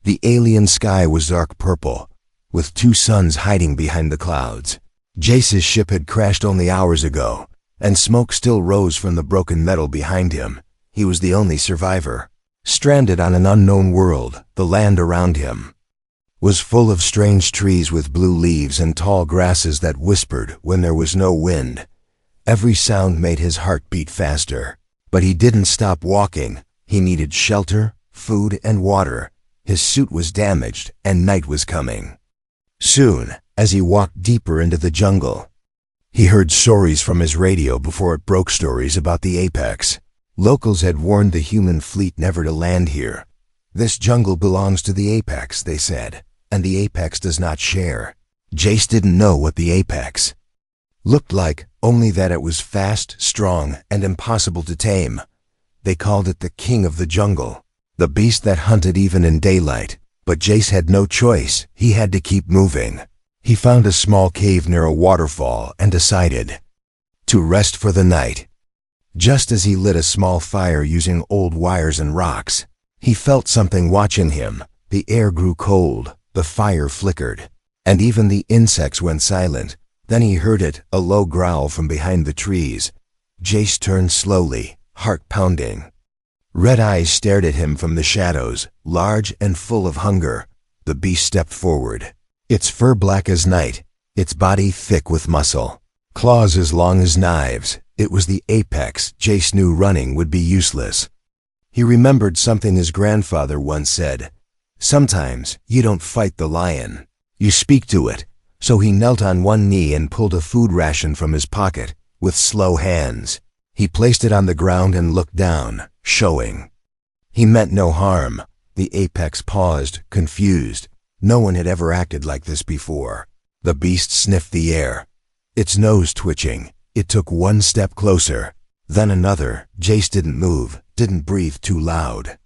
The alien sky was dark purple, with two suns hiding behind the clouds. Jace's ship had crashed only hours ago, and smoke still rose from the broken metal behind him. He was the only survivor. Stranded on an unknown world, the land around him was full of strange trees with blue leaves and tall grasses that whispered when there was no wind. Every sound made his heart beat faster. But he didn't stop walking. He needed shelter, food, and water. His suit was damaged, and night was coming. Soon, as he walked deeper into the jungle, he heard stories from his radio before it broke, stories about the apex. Locals had warned the human fleet never to land here. This jungle belongs to the apex, they said, and the apex does not share. Jace didn't know what the apex looked like, only that it was fast, strong, and impossible to tame. They called it the king of the jungle, the beast that hunted even in daylight. But Jace had no choice. He had to keep moving. He found a small cave near a waterfall and decided to rest for the night. Just as he lit a small fire using old wires and rocks, he felt something watching him. The air grew cold, the fire flickered, and even the insects went silent. Then he heard it, a low growl from behind the trees. Jace turned slowly, heart pounding. Red eyes stared at him from the shadows, large and full of hunger. The beast stepped forward, its fur black as night, its body thick with muscle, claws as long as knives. It was the apex. Jace knew running would be useless. He remembered something his grandfather once said: "Sometimes you don't fight the lion, you speak to it." So he knelt on one knee and pulled a food ration from his pocket. With slow hands, he placed it on the ground and looked down, showing he meant no harm. The apex paused, confused. No one had ever acted like this before. The beast sniffed the air, its nose twitching. It took one step closer, then another. Jace didn't move, didn't breathe too loud.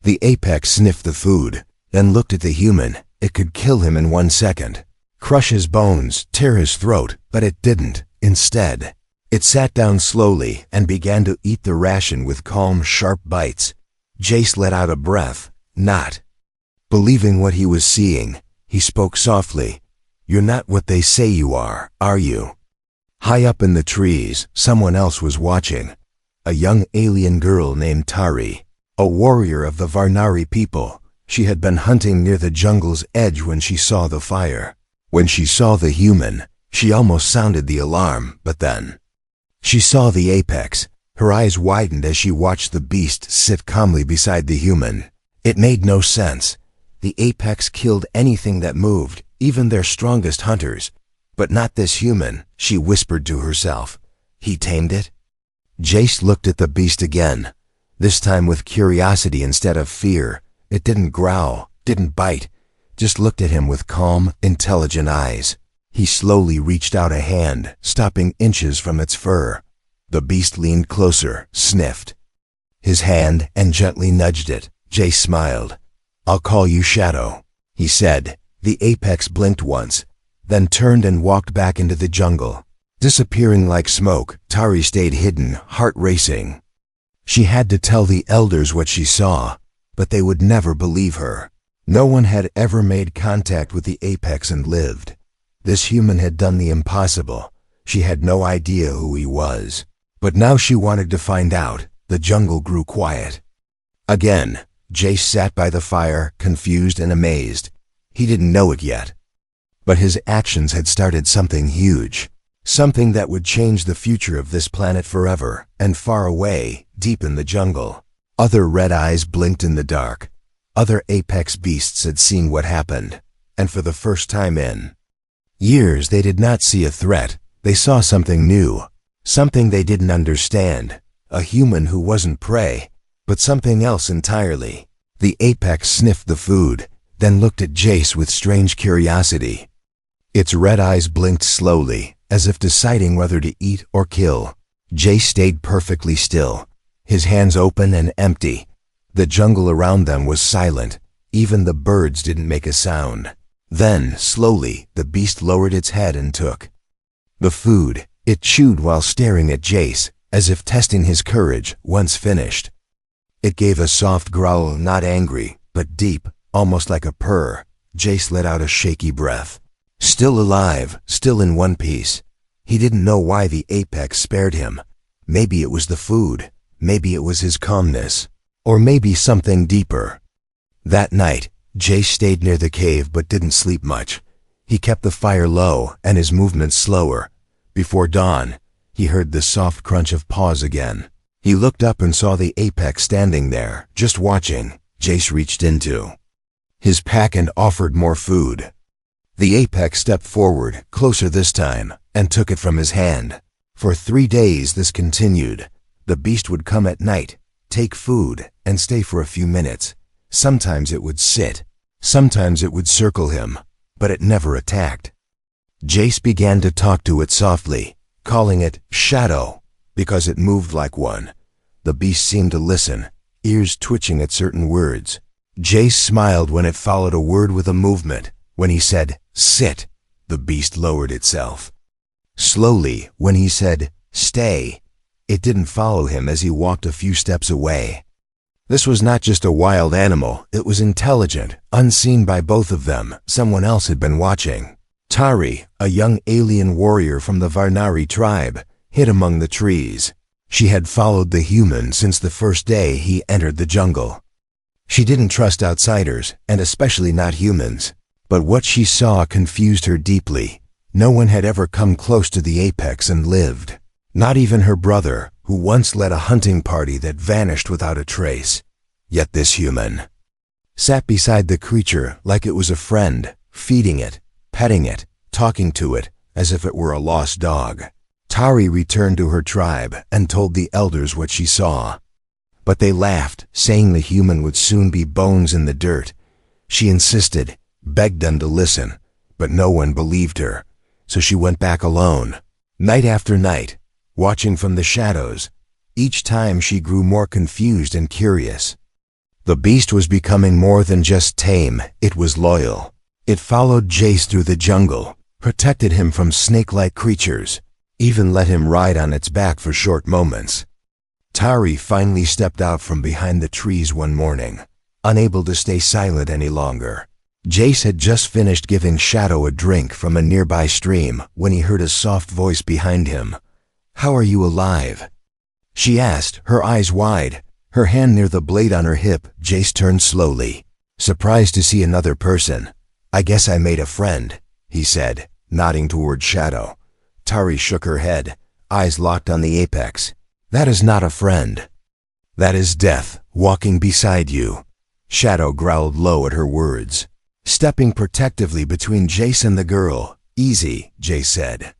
The apex sniffed the food, then looked at the human. It could kill him in 1 second, crush his bones, tear his throat, but it didn't. Instead, it sat down slowly and began to eat the ration with calm, sharp bites. Jace let out a breath, not believing what he was seeing. He spoke softly. "You're not what they say you are you?" High up in the trees, someone else was watching. A young alien girl named Tari, a warrior of the Varnari people. She had been hunting near the jungle's edge when she saw the fire. When she saw the human, she almost sounded the alarm, but then she saw the apex. Her eyes widened as she watched the beast sit calmly beside the human. It made no sense. The apex killed anything that moved, even their strongest hunters. But not this human, she whispered to herself. He tamed it? Jace looked at the beast again, this time with curiosity instead of fear. It didn't growl, didn't bite, just looked at him with calm, intelligent eyes. He slowly reached out a hand, stopping inches from its fur. The beast leaned closer, sniffed his hand, and gently nudged it. Jace smiled. "I'll call you Shadow," he said. The apex blinked once, then turned and walked back into the jungle. Disappearing like smoke, Tari stayed hidden, heart racing. She had to tell the elders what she saw, but they would never believe her. No one had ever made contact with the apex and lived. This human had done the impossible. She had no idea who he was. But now she wanted to find out. The jungle grew quiet. Again, Jace sat by the fire, confused and amazed. He didn't know it yet, but his actions had started something huge. Something that would change the future of this planet forever. And far away, deep in the jungle, other red eyes blinked in the dark. Other apex beasts had seen what happened, and for the first time in years they did not see a threat. They saw something new, something they didn't understand. A human who wasn't prey, but something else entirely. The apex sniffed the food, then looked at Jace with strange curiosity. Its red eyes blinked slowly, as if deciding whether to eat or kill. Jace stayed perfectly still, his hands open and empty. The jungle around them was silent. Even the birds didn't make a sound. Then, slowly, the beast lowered its head and took the food. It chewed while staring at Jace, as if testing his courage. Once finished, it gave a soft growl, not angry, but deep, almost like a purr. Jace let out a shaky breath. Still alive, still in one piece. He didn't know why the apex spared him. Maybe it was the food. Maybe it was his calmness. Or maybe something deeper. That night, Jace stayed near the cave but didn't sleep much. He kept the fire low and his movements slower. Before dawn, he heard the soft crunch of paws again. He looked up and saw the apex standing there, just watching. Jace reached into his pack and offered more food. The apex stepped forward, closer this time, and took it from his hand. For 3 days this continued. The beast would come at night, take food, and stay for a few minutes. Sometimes it would sit. Sometimes it would circle him, but it never attacked. Jace began to talk to it softly, calling it Shadow, because it moved like one. The beast seemed to listen, ears twitching at certain words. Jace smiled when it followed a word with a movement. When he said, "Sit," the beast lowered itself. Slowly, when he said, "Stay," it didn't follow him as he walked a few steps away. This was not just a wild animal, it was intelligent, unseen by both of them. Someone else had been watching. Tari, a young alien warrior from the Varnari tribe, hid among the trees. She had followed the human since the first day he entered the jungle. She didn't trust outsiders, and especially not humans. But what she saw confused her deeply. No one had ever come close to the apex and lived. Not even her brother, who once led a hunting party that vanished without a trace. Yet this human sat beside the creature like it was a friend, feeding it, petting it, talking to it, as if it were a lost dog. Tari returned to her tribe and told the elders what she saw. But they laughed, saying the human would soon be bones in the dirt. She insisted, begged them to listen, but no one believed her, so she went back alone, night after night, watching from the shadows. Each time she grew more confused and curious. The beast was becoming more than just tame, it was loyal. It followed Jace through the jungle, protected him from snake-like creatures, even let him ride on its back for short moments. Tari finally stepped out from behind the trees one morning, unable to stay silent any longer. Jace had just finished giving Shadow a drink from a nearby stream when he heard a soft voice behind him. "How are you alive?" she asked, her eyes wide, her hand near the blade on her hip. Jace turned slowly, surprised to see another person. "I guess I made a friend," he said, nodding toward Shadow. Tari shook her head, eyes locked on the apex. "That is not a friend. That is death, walking beside you." Shadow growled low at her words, stepping protectively between Jace and the girl. "Easy," Jace said,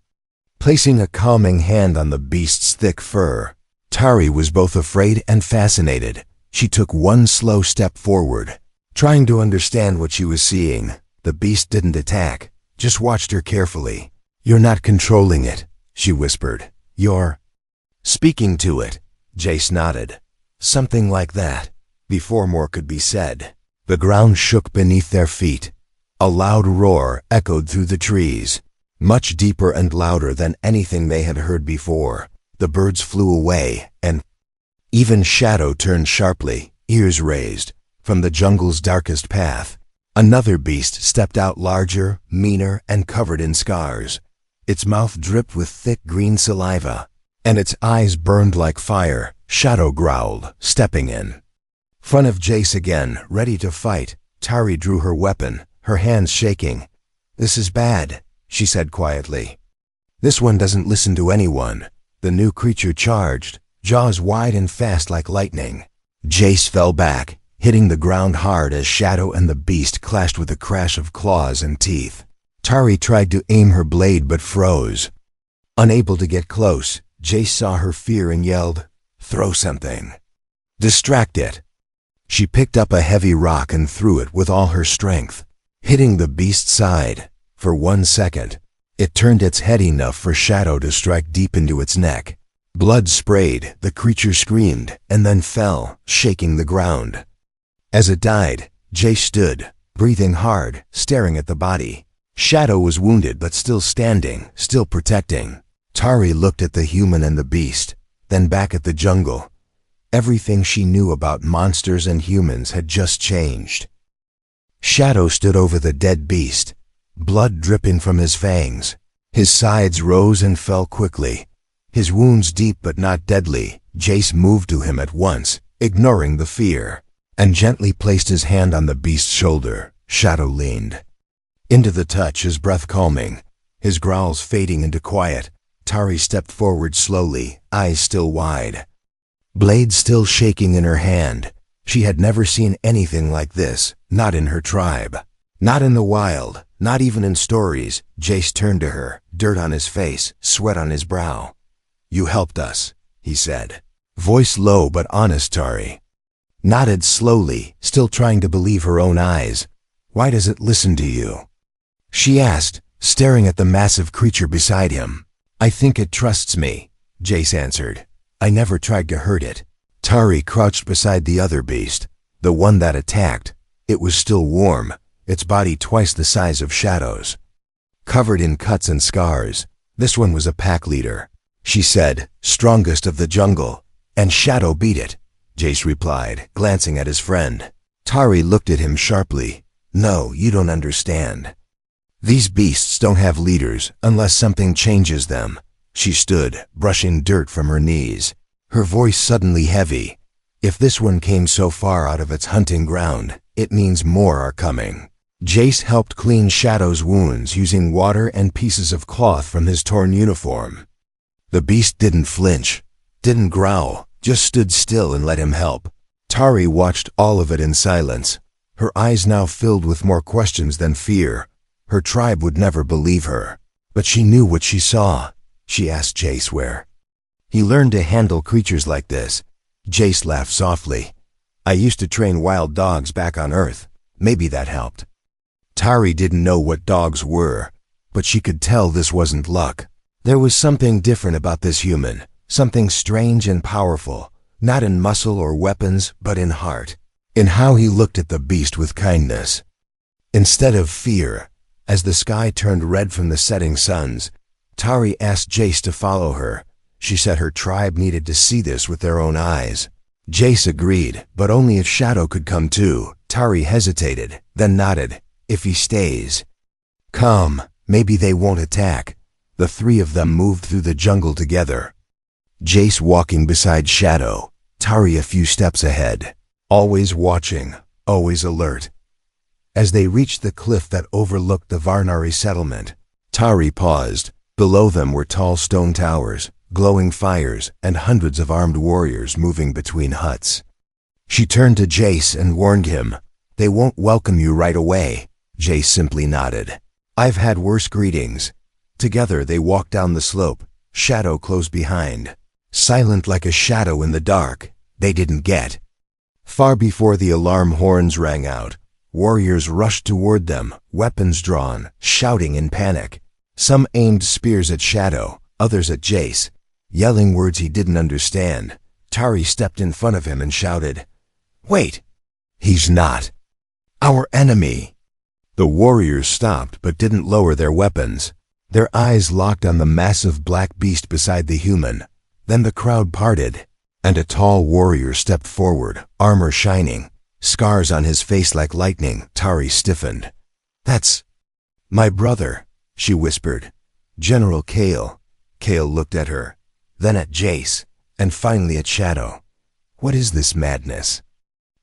placing a calming hand on the beast's thick fur. Tari was both afraid and fascinated. She took one slow step forward, trying to understand what she was seeing. The beast didn't attack, just watched her carefully. "You're not controlling it," she whispered. "You're speaking to it." Jace nodded. "Something like that." Before more could be said, the ground shook beneath their feet. A loud roar echoed through the trees, much deeper and louder than anything they had heard before. The birds flew away, and even Shadow turned sharply, ears raised, from the jungle's darkest path. Another beast stepped out, larger, meaner, and covered in scars. Its mouth dripped with thick green saliva, and its eyes burned like fire. Shadow growled, stepping in front of Jace again, ready to fight. Tari drew her weapon, her hands shaking. "This is bad," she said quietly. "This one doesn't listen to anyone." The new creature charged, jaws wide and fast like lightning. Jace fell back, hitting the ground hard as Shadow and the beast clashed with a crash of claws and teeth. Tari tried to aim her blade but froze. Unable to get close, Jace saw her fear and yelled, "Throw something. Distract it." She picked up a heavy rock and threw it with all her strength, hitting the beast's side. For 1 second, it turned its head enough for Shadow to strike deep into its neck. Blood sprayed, the creature screamed, and then fell, shaking the ground. As it died, Jace stood, breathing hard, staring at the body. Shadow was wounded but still standing, still protecting. Tari looked at the human and the beast, then back at the jungle. Everything she knew about monsters and humans had just changed. Shadow stood over the dead beast, blood dripping from his fangs. His sides rose and fell quickly. His wounds deep but not deadly. Jace moved to him at once, ignoring the fear, and gently placed his hand on the beast's shoulder. Shadow leaned into the touch, his breath calming, his growls fading into quiet. Tari stepped forward slowly, eyes still wide, blade still shaking in her hand. She had never seen anything like this, not in her tribe, not in the wild, not even in stories. Jace turned to her, dirt on his face, sweat on his brow. "You helped us," he said, voice low but honest. Tari nodded slowly, still trying to believe her own eyes. "Why does it listen to you?" she asked, staring at the massive creature beside him. "I think it trusts me," Jace answered. "I never tried to hurt it." Tari crouched beside the other beast, the one that attacked. It was still warm, its body twice the size of Shadow's, covered in cuts and scars. "This one was a pack leader," she said, "strongest of the jungle, and Shadow beat it," Jace replied, glancing at his friend. Tari looked at him sharply. "No, you don't understand. These beasts don't have leaders unless something changes them." She stood, brushing dirt from her knees, her voice suddenly heavy. "If this one came so far out of its hunting ground, it means more are coming." Jace helped clean Shadow's wounds using water and pieces of cloth from his torn uniform. The beast didn't flinch, didn't growl, just stood still and let him help. Tari watched all of it in silence, her eyes now filled with more questions than fear. Her tribe would never believe her, but she knew what she saw. She asked Jace where he learned to handle creatures like this. Jace laughed softly. "I used to train wild dogs back on Earth. Maybe that helped." Tari didn't know what dogs were, but she could tell this wasn't luck. There was something different about this human, something strange and powerful, not in muscle or weapons, but in heart, in how he looked at the beast with kindness, instead of fear. As the sky turned red from the setting suns, Tari asked Jace to follow her. She said her tribe needed to see this with their own eyes. Jace agreed, but only if Shadow could come too. Tari hesitated, then nodded. "If he stays." "Come, maybe they won't attack." The three of them moved through the jungle together, Jace walking beside Shadow, Tari a few steps ahead, always watching, always alert. As they reached the cliff that overlooked the Varnari settlement, Tari paused. Below them were tall stone towers, glowing fires, and hundreds of armed warriors moving between huts. She turned to Jace and warned him, "They won't welcome you right away." Jace simply nodded. "I've had worse greetings." Together they walked down the slope, Shadow close behind, silent like a shadow in the dark. They didn't get far before the alarm horns rang out. Warriors rushed toward them, weapons drawn, shouting in panic. Some aimed spears at Shadow, others at Jace, yelling words he didn't understand. Tari stepped in front of him and shouted, "Wait! He's not our enemy!" The warriors stopped but didn't lower their weapons. Their eyes locked on the massive black beast beside the human. Then the crowd parted, and a tall warrior stepped forward, armor shining, scars on his face like lightning. Tari stiffened. "That's my brother," she whispered. "General Kale." Kale looked at her, then at Jace, and finally at Shadow. "What is this madness?"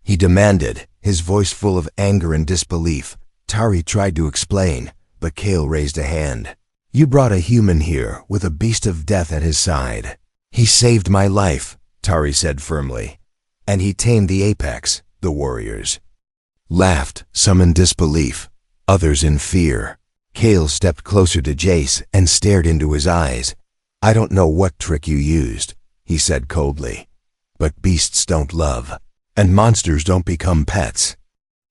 he demanded, his voice full of anger and disbelief. Tari tried to explain, but Kale raised a hand. "You brought a human here with a beast of death at his side." "He saved my life," Tari said firmly. "And he tamed the apex." The warriors laughed, some in disbelief, others in fear. Kale stepped closer to Jace and stared into his eyes. "I don't know what trick you used," he said coldly, "but beasts don't love, and monsters don't become pets."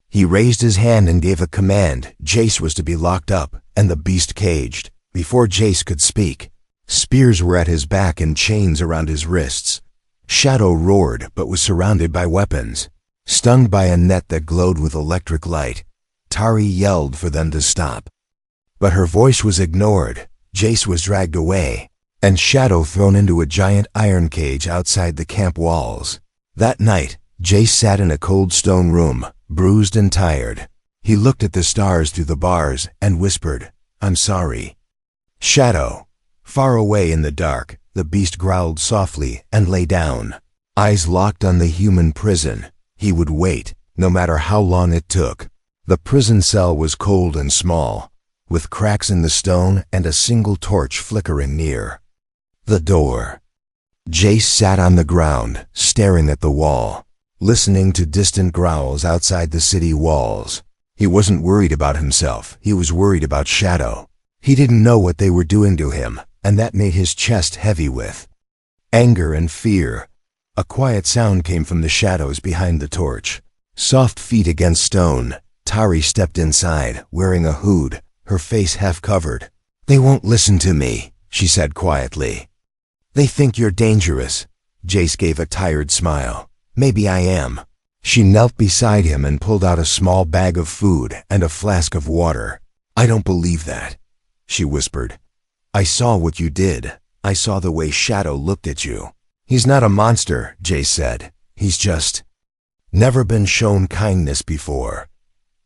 He raised his hand and gave a command. Jace was to be locked up, and the beast caged. Before Jace could speak, spears were at his back and chains around his wrists. Shadow roared but was surrounded by weapons. Stunned by a net that glowed with electric light, Tari yelled for them to stop. But her voice was ignored. Jace was dragged away, and Shadow thrown into a giant iron cage outside the camp walls. That night, Jace sat in a cold stone room, bruised and tired. He looked at the stars through the bars and whispered, "I'm sorry." Shadow. Far away in the dark, the beast growled softly and lay down. Eyes locked on the human prison. He would wait, no matter how long it took. The prison cell was cold and small, with cracks in the stone and a single torch flickering near. The door. Jace sat on the ground, staring at the wall, listening to distant growls outside the city walls. He wasn't worried about himself, he was worried about Shadow. He didn't know what they were doing to him, and that made his chest heavy with anger and fear. A quiet sound came from the shadows behind the torch. Soft feet against stone. Tari stepped inside, wearing a hood, her face half covered. "They won't listen to me," she said quietly. "They think you're dangerous." Jace gave a tired smile. "Maybe I am." She knelt beside him and pulled out a small bag of food and a flask of water. "I don't believe that," she whispered. "I saw what you did. I saw the way Shadow looked at you." "He's not a monster," Jace said. "He's just never been shown kindness before."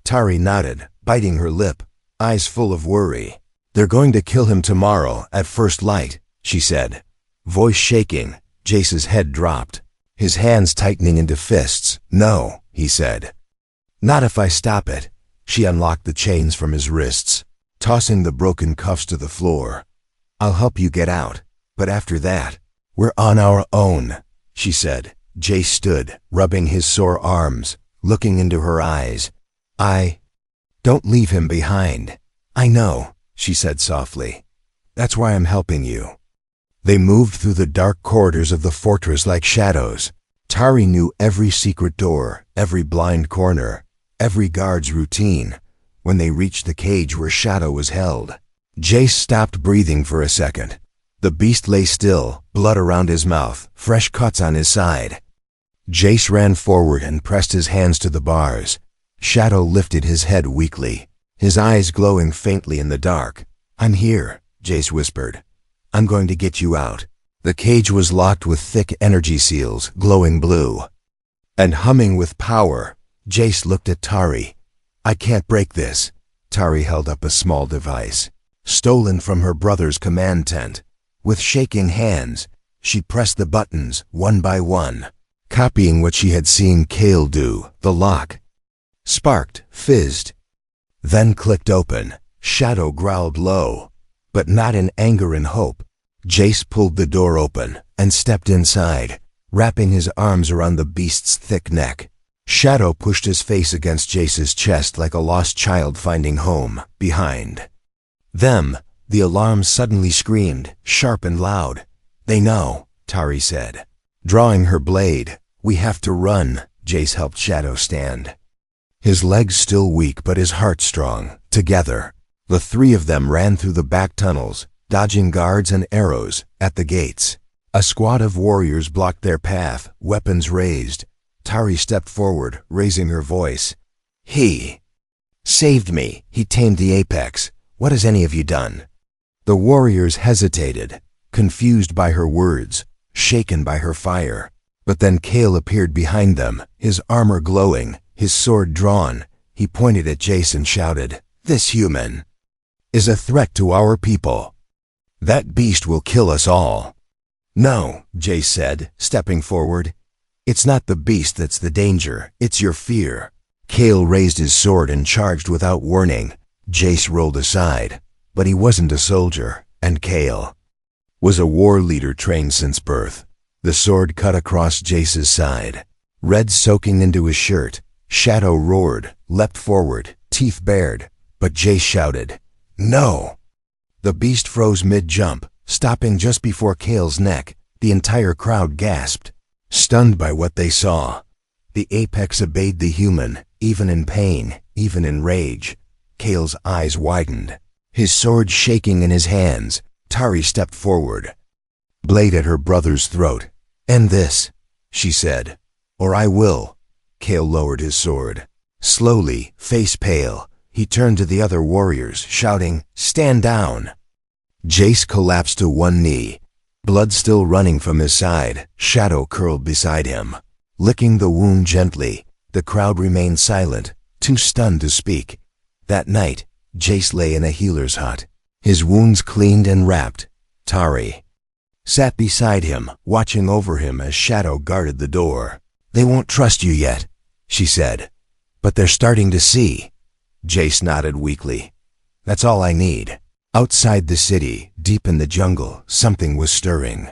Tari nodded, biting her lip, eyes full of worry. "They're going to kill him tomorrow at first light," she said. Voice shaking, Jace's head dropped, his hands tightening into fists. "No," he said. "Not if I stop it." She unlocked the chains from his wrists, tossing the broken cuffs to the floor. "I'll help you get out, but after that, we're on our own," she said. Jace stood, rubbing his sore arms, looking into her eyes. Don't leave him behind." "I know," she said softly. "That's why I'm helping you." They moved through the dark corridors of the fortress like shadows. Tari knew every secret door, every blind corner, every guard's routine. When they reached the cage where Shadow was held, Jace stopped breathing for a second. The beast lay still, blood around his mouth, fresh cuts on his side. Jace ran forward and pressed his hands to the bars. Shadow lifted his head weakly, his eyes glowing faintly in the dark. "I'm here," Jace whispered. "I'm going to get you out." The cage was locked with thick energy seals, glowing blue. And humming with power, Jace looked at Tari. "I can't break this." Tari held up a small device, stolen from her brother's command tent. With shaking hands, she pressed the buttons one by one, copying what she had seen Kale do. The lock sparked, fizzed, then clicked open. Shadow growled low, but not in anger and hope. Jace pulled the door open and stepped inside, wrapping his arms around the beast's thick neck. Shadow pushed his face against Jace's chest like a lost child finding home. Behind them, the alarm suddenly screamed, sharp and loud. "They know," Tari said, drawing her blade. "We have to run." Jace helped Shadow stand, his legs still weak but his heart strong. Together, the three of them ran through the back tunnels, dodging guards and arrows. At the gates, a squad of warriors blocked their path, weapons raised. Tari stepped forward, raising her voice. "He saved me. He tamed the apex. What has any of you done?" The warriors hesitated, confused by her words, shaken by her fire. But then Kale appeared behind them, his armor glowing, his sword drawn. He pointed at Jace and shouted, "This human is a threat to our people. That beast will kill us all." "No," Jace said, stepping forward. "It's not the beast that's the danger, it's your fear." Kale raised his sword and charged without warning. Jace rolled aside, but he wasn't a soldier, and Kale was a war leader trained since birth. The sword cut across Jace's side, red soaking into his shirt. Shadow roared, leapt forward, teeth bared, but Jace shouted, "No!" The beast froze mid-jump, stopping just before Kale's neck. The entire crowd gasped, stunned by what they saw. The apex obeyed the human, even in pain, even in rage. Kale's eyes widened, his sword shaking in his hands. Tari stepped forward, blade at her brother's throat. "End this," she said, "or I will." Kale lowered his sword. Slowly, face pale, he turned to the other warriors, shouting, "Stand down." Jace collapsed to one knee, blood still running from his side. Shadow curled beside him, licking the wound gently. The crowd remained silent, too stunned to speak. That night, Jace lay in a healer's hut, his wounds cleaned and wrapped. Tari sat beside him, watching over him as Shadow guarded the door. "They won't trust you yet," she said, "but they're starting to see." Jace nodded weakly. "That's all I need." Outside the city, deep in the jungle, something was stirring.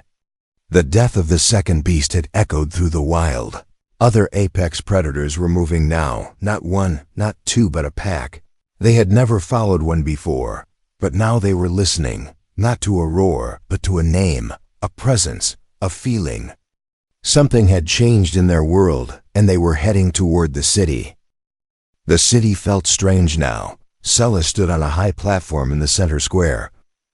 The death of the second beast had echoed through the wild. Other apex predators were moving now, not one, not two, but a pack. They had never followed one before, but now they were listening, not to a roar, but to a name, a presence, a feeling. Something had changed in their world, and they were heading toward the city. The city felt strange now. Sella stood on a high platform in the center square,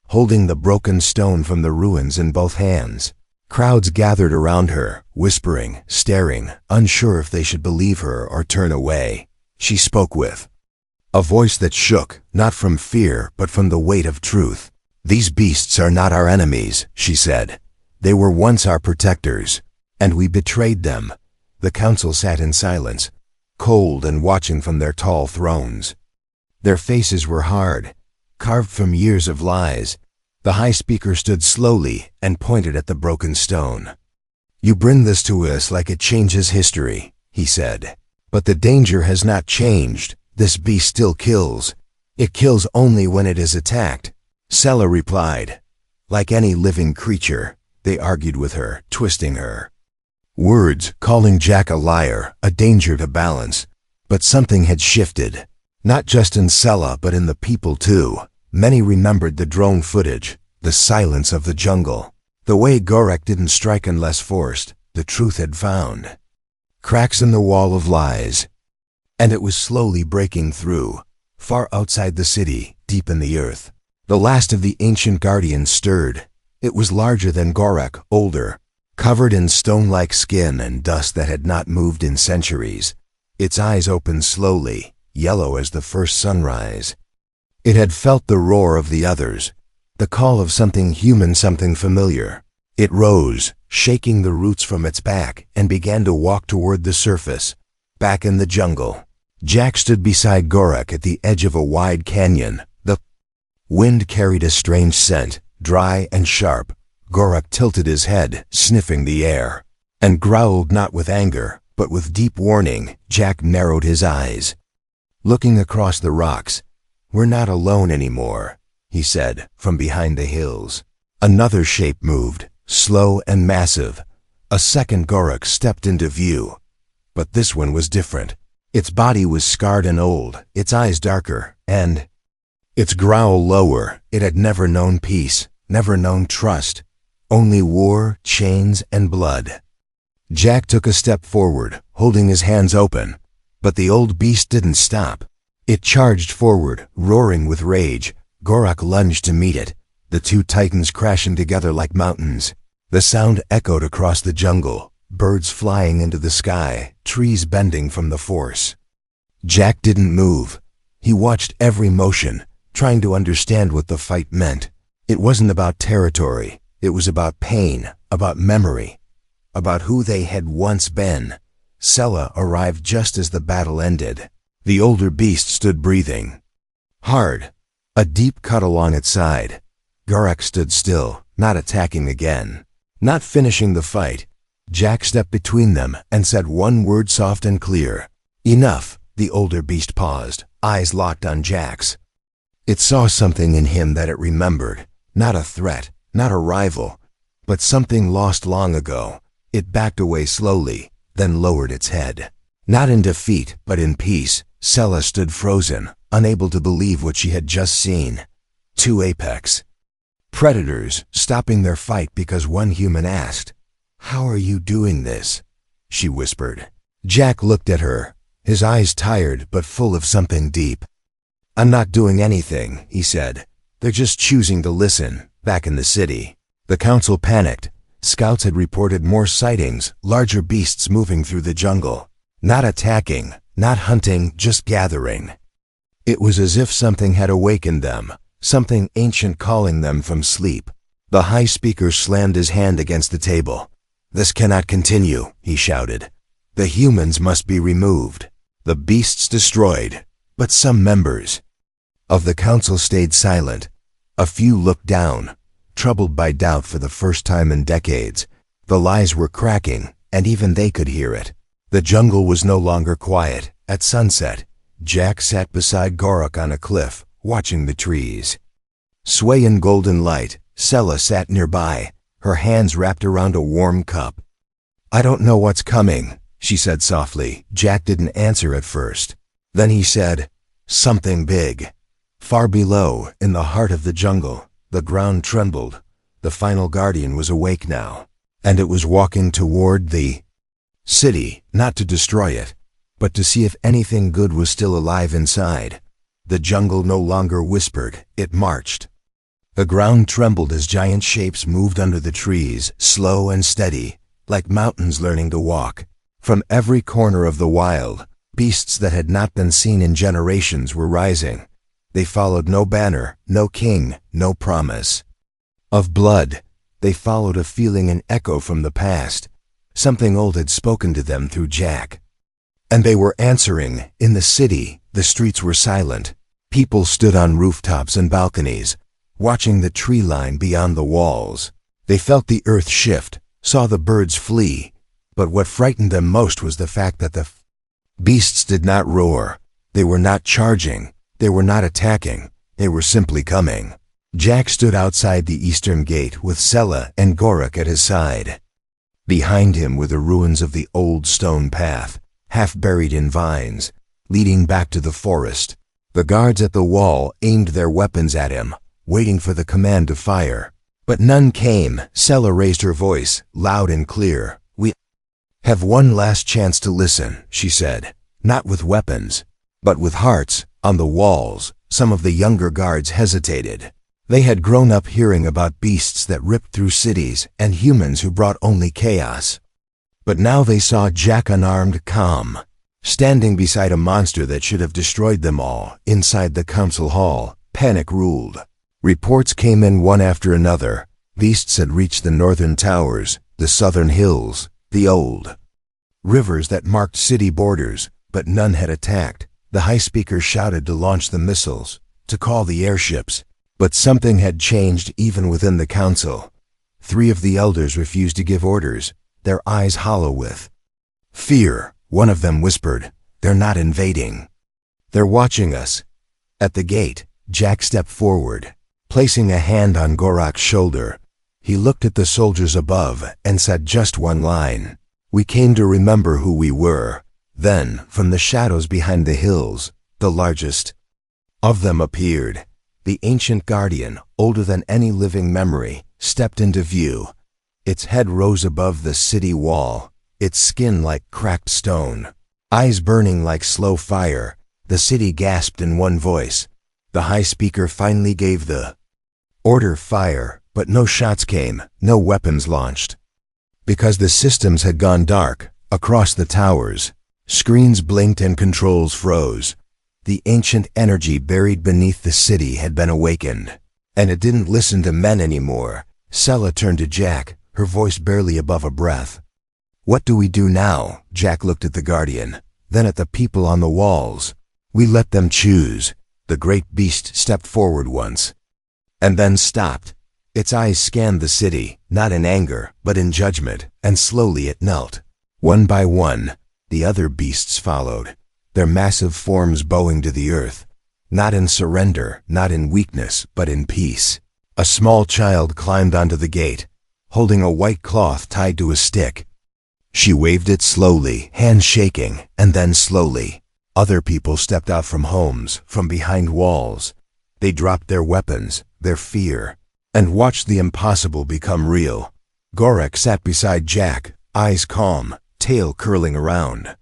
holding the broken stone from the ruins in both hands. Crowds gathered around her, whispering, staring, unsure if they should believe her or turn away. She spoke with a voice that shook, not from fear, but from the weight of truth. "These beasts are not our enemies," she said. "They were once our protectors, and we betrayed them." The council sat in silence, cold and watching from their tall thrones. Their faces were hard, carved from years of lies. The high speaker stood slowly and pointed at the broken stone. "You bring this to us like it changes history," he said. "But the danger has not changed. This beast still kills. It kills only when it is attacked." Sella replied. Like any living creature, they argued with her, twisting her. Words, calling Jack a liar, a danger to balance. But something had shifted. Not just in Sella, but in the people too. Many remembered the drone footage, the silence of the jungle. The way Gorek didn't strike unless forced, the truth had found. Cracks in the wall of lies. And it was slowly breaking through, far outside the city, deep in the earth. The last of the ancient guardians stirred. It was larger than Gorek, older, covered in stone-like skin and dust that had not moved in centuries. Its eyes opened slowly, yellow as the first sunrise. It had felt the roar of the others, the call of something human, something familiar. It rose, shaking the roots from its back, and began to walk toward the surface, back in the jungle. Jack stood beside Gorek at the edge of a wide canyon. The wind carried a strange scent, dry and sharp. Gorek tilted his head, sniffing the air, and growled not with anger, but with deep warning. Jack narrowed his eyes, looking across the rocks. "We're not alone anymore," he said, from behind the hills. Another shape moved, slow and massive. A second Gorek stepped into view. But this one was different. Its body was scarred and old, its eyes darker, and its growl lower. It had never known peace, never known trust. Only war, chains, and blood. Jack took a step forward, holding his hands open. But the old beast didn't stop. It charged forward, roaring with rage. Gorek lunged to meet it, the two titans crashing together like mountains. The sound echoed across the jungle, birds flying into the sky, trees bending from the force. Jack didn't move. He watched every motion, trying to understand what the fight meant. It wasn't about territory. It was about pain, about memory, about who they had once been. Sella arrived just as the battle ended. The older beast stood breathing hard, a deep cut along its side. Gorek stood still, not attacking again, not finishing the fight. Jack stepped between them and said one word, soft and clear. "Enough." The older beast paused, eyes locked on Jack's. It saw something in him that it remembered, not a threat, not a rival, but something lost long ago. It backed away slowly, then lowered its head. Not in defeat, but in peace. Sella stood frozen, unable to believe what she had just seen. Two apex predators, stopping their fight because one human asked, "How are you doing this?" she whispered. Jack looked at her, his eyes tired but full of something deep. "I'm not doing anything," he said. "They're just choosing to listen." Back in the city, the council panicked. Scouts had reported more sightings, larger beasts moving through the jungle. Not attacking, not hunting, just gathering. It was as if something had awakened them, something ancient calling them from sleep. The high speaker slammed his hand against the table. "This cannot continue," he shouted. "The humans must be removed, the beasts destroyed, but some members, Of the council stayed silent. A few looked down, troubled by doubt for the first time in decades. The lies were cracking, and even they could hear it. The jungle was no longer quiet. At sunset, Jack sat beside Gorok on a cliff, watching the trees sway in golden light. Sela sat nearby, her hands wrapped around a warm cup. "I don't know what's coming," she said softly. Jack didn't answer at first. Then he said, "Something big." Far below, in the heart of the jungle, the ground trembled. The final guardian was awake now, and it was walking toward the city, not to destroy it, but to see if anything good was still alive inside. The jungle no longer whispered, it marched. The ground trembled as giant shapes moved under the trees, slow and steady, like mountains learning to walk. From every corner of the wild, beasts that had not been seen in generations were rising. They followed no banner, no king, no promise of blood. They followed a feeling, an echo from the past. Something old had spoken to them through Jack. And they were answering. In the city, the streets were silent. People stood on rooftops and balconies, watching the tree line beyond the walls. They felt the earth shift, saw the birds flee. But what frightened them most was the fact that the beasts did not roar. They were not charging. They were not attacking. They were simply coming. Jack stood outside the eastern gate with Sela and Gorok at his side. Behind him were the ruins of the old stone path, half buried in vines, leading back to the forest. The guards at the wall aimed their weapons at him, waiting for the command to fire. But none came. Sela raised her voice, loud and clear. "We have one last chance to listen," she said. "Not with weapons, but with hearts." On the walls, some of the younger guards hesitated. They had grown up hearing about beasts that ripped through cities and humans who brought only chaos. But now they saw Jack unarmed, calm, standing beside a monster that should have destroyed them all. Inside the council hall, panic ruled. Reports came in one after another. Beasts had reached the northern towers, the southern hills, the old rivers that marked city borders, but none had attacked. The high speaker shouted to launch the missiles, to call the airships. But something had changed even within the council. 3 of the elders refused to give orders, their eyes hollow with fear. One of them whispered, "They're not invading. They're watching us." At the gate, Jack stepped forward, placing a hand on Gorok's shoulder. He looked at the soldiers above and said just one line, "We came to remember who we were." Then, from the shadows behind the hills, the largest of them appeared. The ancient guardian, older than any living memory, stepped into view. Its head rose above the city wall, its skin like cracked stone, eyes burning like slow fire. The city gasped in one voice. The high speaker finally gave the order, "Fire," but no shots came, no weapons launched. Because the systems had gone dark, across the towers, screens blinked and controls froze. The ancient energy buried beneath the city had been awakened, and it didn't listen to men anymore. Sela turned to Jack, her voice barely above a breath. "What do we do now?" Jack looked at the guardian, then at the people on the walls. "We let them choose." The great beast stepped forward once, and then stopped. Its eyes scanned the city, not in anger, but in judgment, and slowly it knelt. One by one, the other beasts followed, their massive forms bowing to the earth, not in surrender, not in weakness, but in peace. A small child climbed onto the gate, holding a white cloth tied to a stick. She waved it slowly, hands shaking, and then slowly. Other people stepped out from homes, from behind walls. They dropped their weapons, their fear, and watched the impossible become real. Gorok sat beside Jack, eyes calm, tail curling around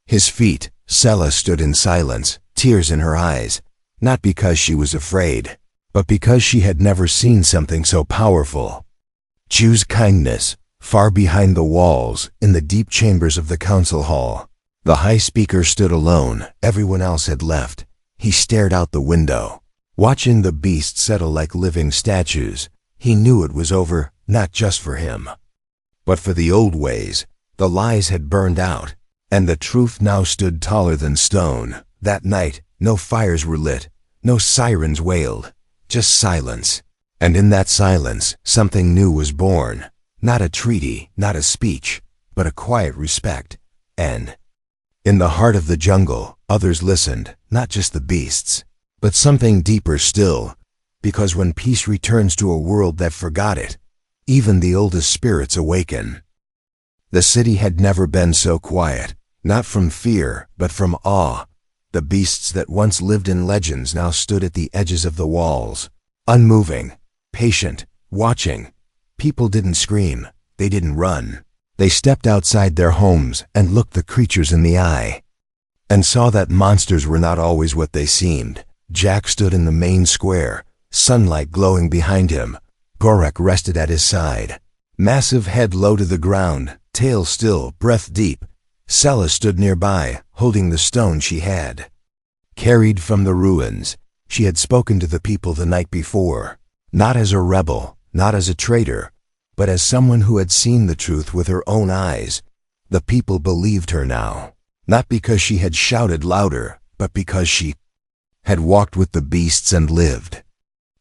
his feet. Sela stood in silence, tears in her eyes, not because she was afraid, but because she had never seen something so powerful. Choose kindness. Far behind the walls, in the deep chambers of the council hall, the high speaker stood alone. Everyone else had left. He stared out the window, watching the beasts settle like living statues. He knew it was over, not just for him, but for the old ways. The lies had burned out, and the truth now stood taller than stone. That night, no fires were lit, No sirens wailed, just silence. And in that silence, something new was born. Not a treaty, not a speech, but a quiet respect. And in the heart of the jungle, others listened, not just the beasts, but something deeper still, because when peace returns to a world that forgot it, even the oldest spirits awaken. The city had never been so quiet, not from fear, but from awe. The beasts that once lived in legends now stood at the edges of the walls, unmoving, patient, watching. People didn't scream, they didn't run. They stepped outside their homes and looked the creatures in the eye, and saw that monsters were not always what they seemed. Jack stood in the main square, sunlight glowing behind him. Gorak rested at his side, massive head low to the ground, tail still, breath deep. Sela stood nearby, holding the stone she had carried from the ruins. She had spoken to the people the night before, not as a rebel, not as a traitor, but as someone who had seen the truth with her own eyes. The people believed her now, not because she had shouted louder, but because she had walked with the beasts and lived.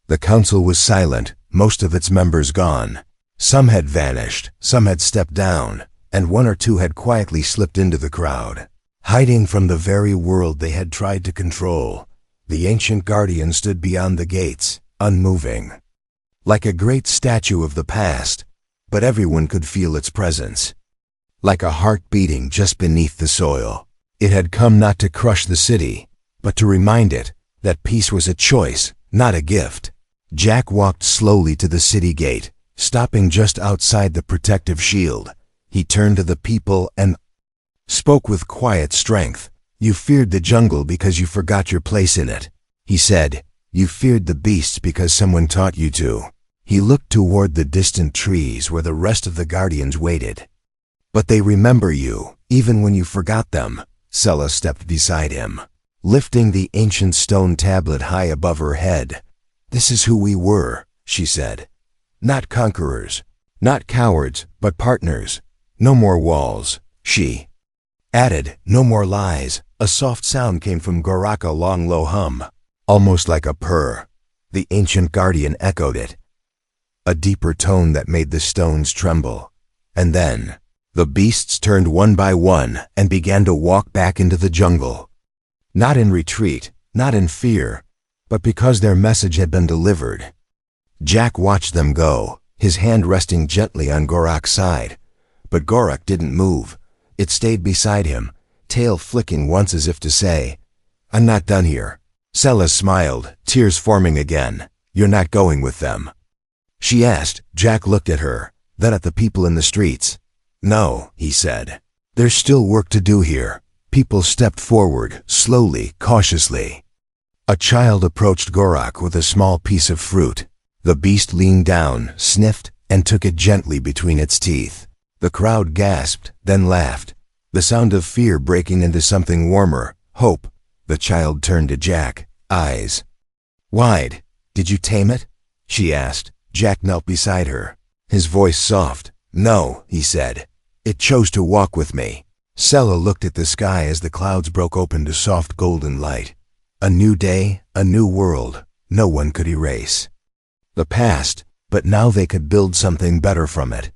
The council was silent, most of its members gone. Some had vanished, some had stepped down, and one or two had quietly slipped into the crowd, hiding from the very world they had tried to control. The ancient guardian stood beyond the gates, unmoving, like a great statue of the past, but everyone could feel its presence. Like a heart beating just beneath the soil. It had come not to crush the city, but to remind it that peace was a choice, not a gift. Jack walked slowly to the city gate, stopping just outside the protective shield. He turned to the people and spoke with quiet strength. You feared the jungle because you forgot your place in it, he said. You feared the beasts because someone taught you to. He looked toward the distant trees where the rest of the guardians waited. But they remember you, even when you forgot them. Sela stepped beside him, lifting the ancient stone tablet high above her head. This is who we were, she said. Not conquerors, not cowards, but partners. No more walls, she added, no more lies. A soft sound came from Gorak, a long low hum, almost like a purr. The ancient guardian echoed it, a deeper tone that made the stones tremble. And then the beasts turned one by one and began to walk back into the jungle. Not in retreat, not in fear, but because their message had been delivered. Jack watched them go, his hand resting gently on Gorak's side. But Gorak didn't move. It stayed beside him, tail flicking once as if to say, I'm not done here. Sela smiled, tears forming again. You're not going with them, she asked. Jack looked at her, then at the people in the streets. No, he said. There's still work to do here. People stepped forward, slowly, cautiously. A child approached Gorak with a small piece of fruit. The beast leaned down, sniffed, and took it gently between its teeth. The crowd gasped, then laughed, the sound of fear breaking into something warmer, hope. The child turned to Jack, eyes wide. Did you tame it? She asked. Jack knelt beside her, his voice soft. No, he said. It chose to walk with me. Sela looked at the sky as the clouds broke open to soft golden light. A new day, a new world. No one could erase the past, but now they could build something better from it.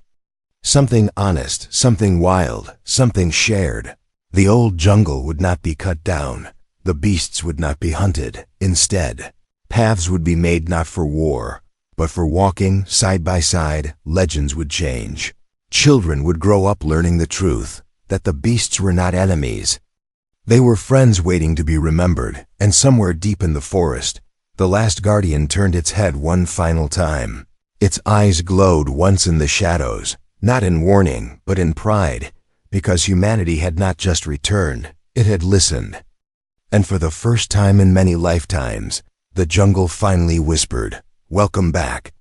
Something honest, something wild, something shared. The old jungle would not be cut down. The beasts would not be hunted. Instead, paths would be made not for war, but for walking side by side. Legends would change. Children would grow up learning the truth, that the beasts were not enemies. They were friends waiting to be remembered. And somewhere deep in the forest, the last guardian turned its head one final time. Its eyes glowed once in the shadows, not in warning, but in pride, because humanity had not just returned, it had listened. And for the first time in many lifetimes, the jungle finally whispered, "Welcome back."